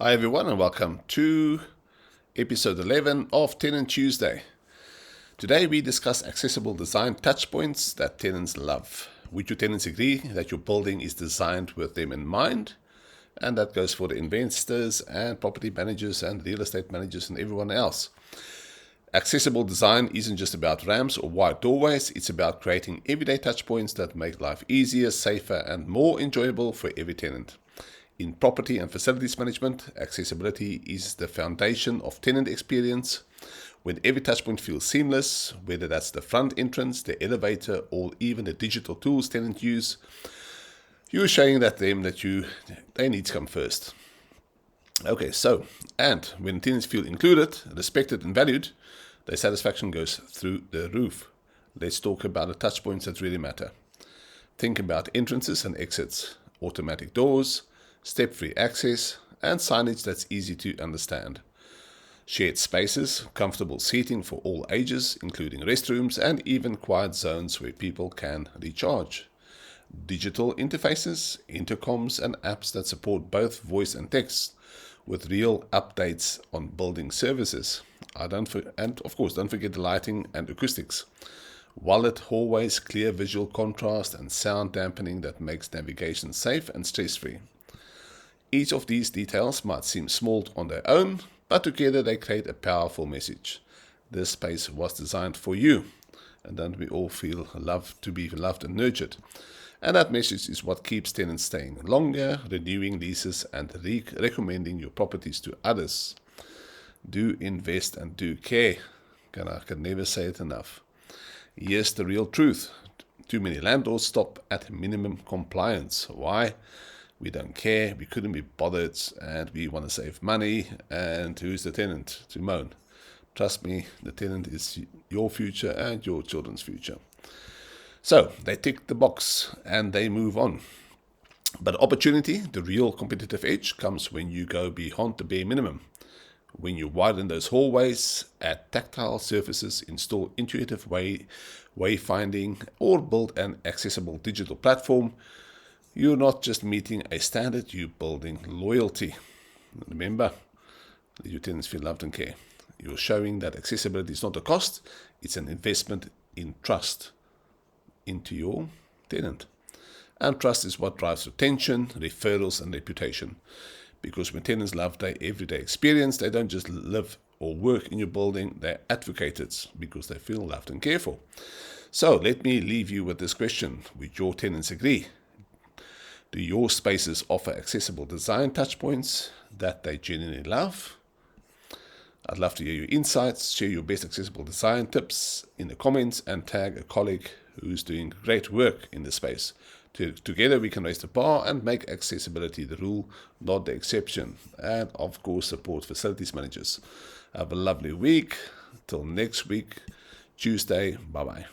Hi everyone and welcome to episode 11 of Tenant Tuesday. Today we discuss accessible design touchpoints that tenants love. Would your tenants agree that your building is designed with them in mind? And that goes for the investors and property managers and real estate managers and everyone else. Accessible design isn't just about ramps or wide doorways, it's about creating everyday touchpoints that make life easier, safer and more enjoyable for every tenant. In property and facilities management, accessibility is the foundation of tenant experience. When every touchpoint feels seamless, whether that's the front entrance, the elevator, or even the digital tools tenants use, you're showing that they need to come first. Okay, and when tenants feel included, respected, and valued, their satisfaction goes through the roof. Let's talk about the touchpoints that really matter. Think about entrances and exits, automatic doors, step-free access, and signage that's easy to understand. Shared spaces, comfortable seating for all ages, including restrooms, and even quiet zones where people can recharge. Digital interfaces, intercoms, and apps that support both voice and text, with real updates on building services. And of course, don't forget the lighting and acoustics. Wallet hallways, clear visual contrast, and sound dampening that makes navigation safe and stress-free. Each of these details might seem small on their own, but together they create a powerful message. This space was designed for you, and don't we all feel loved to be loved and nurtured? And that message is what keeps tenants staying longer, renewing leases, and recommending your properties to others. Do invest and do care. I can never say it enough. Here's the real truth. Too many landlords stop at minimum compliance. Why? We don't care, we couldn't be bothered, and we want to save money, and who's the tenant to moan? Trust me, the tenant is your future and your children's future. So, they tick the box, and they move on. But opportunity, the real competitive edge, comes when you go beyond the bare minimum. When you widen those hallways, add tactile surfaces, install intuitive wayfinding, or build an accessible digital platform, you're not just meeting a standard, you're building loyalty. Remember, your tenants feel loved and care. You're showing that accessibility is not a cost, it's an investment in trust into your tenant. And trust is what drives retention, referrals, and reputation. Because when tenants love their everyday experience, they don't just live or work in your building, they're advocated because they feel loved and cared for. So let me leave you with this question. Would your tenants agree? Do your spaces offer accessible design touchpoints that they genuinely love? I'd love to hear your insights. Share your best accessible design tips in the comments and tag a colleague who's doing great work in this space. Together we can raise the bar and make accessibility the rule, not the exception. And of course support facilities managers. Have a lovely week. Till next week, Tuesday. Bye-bye.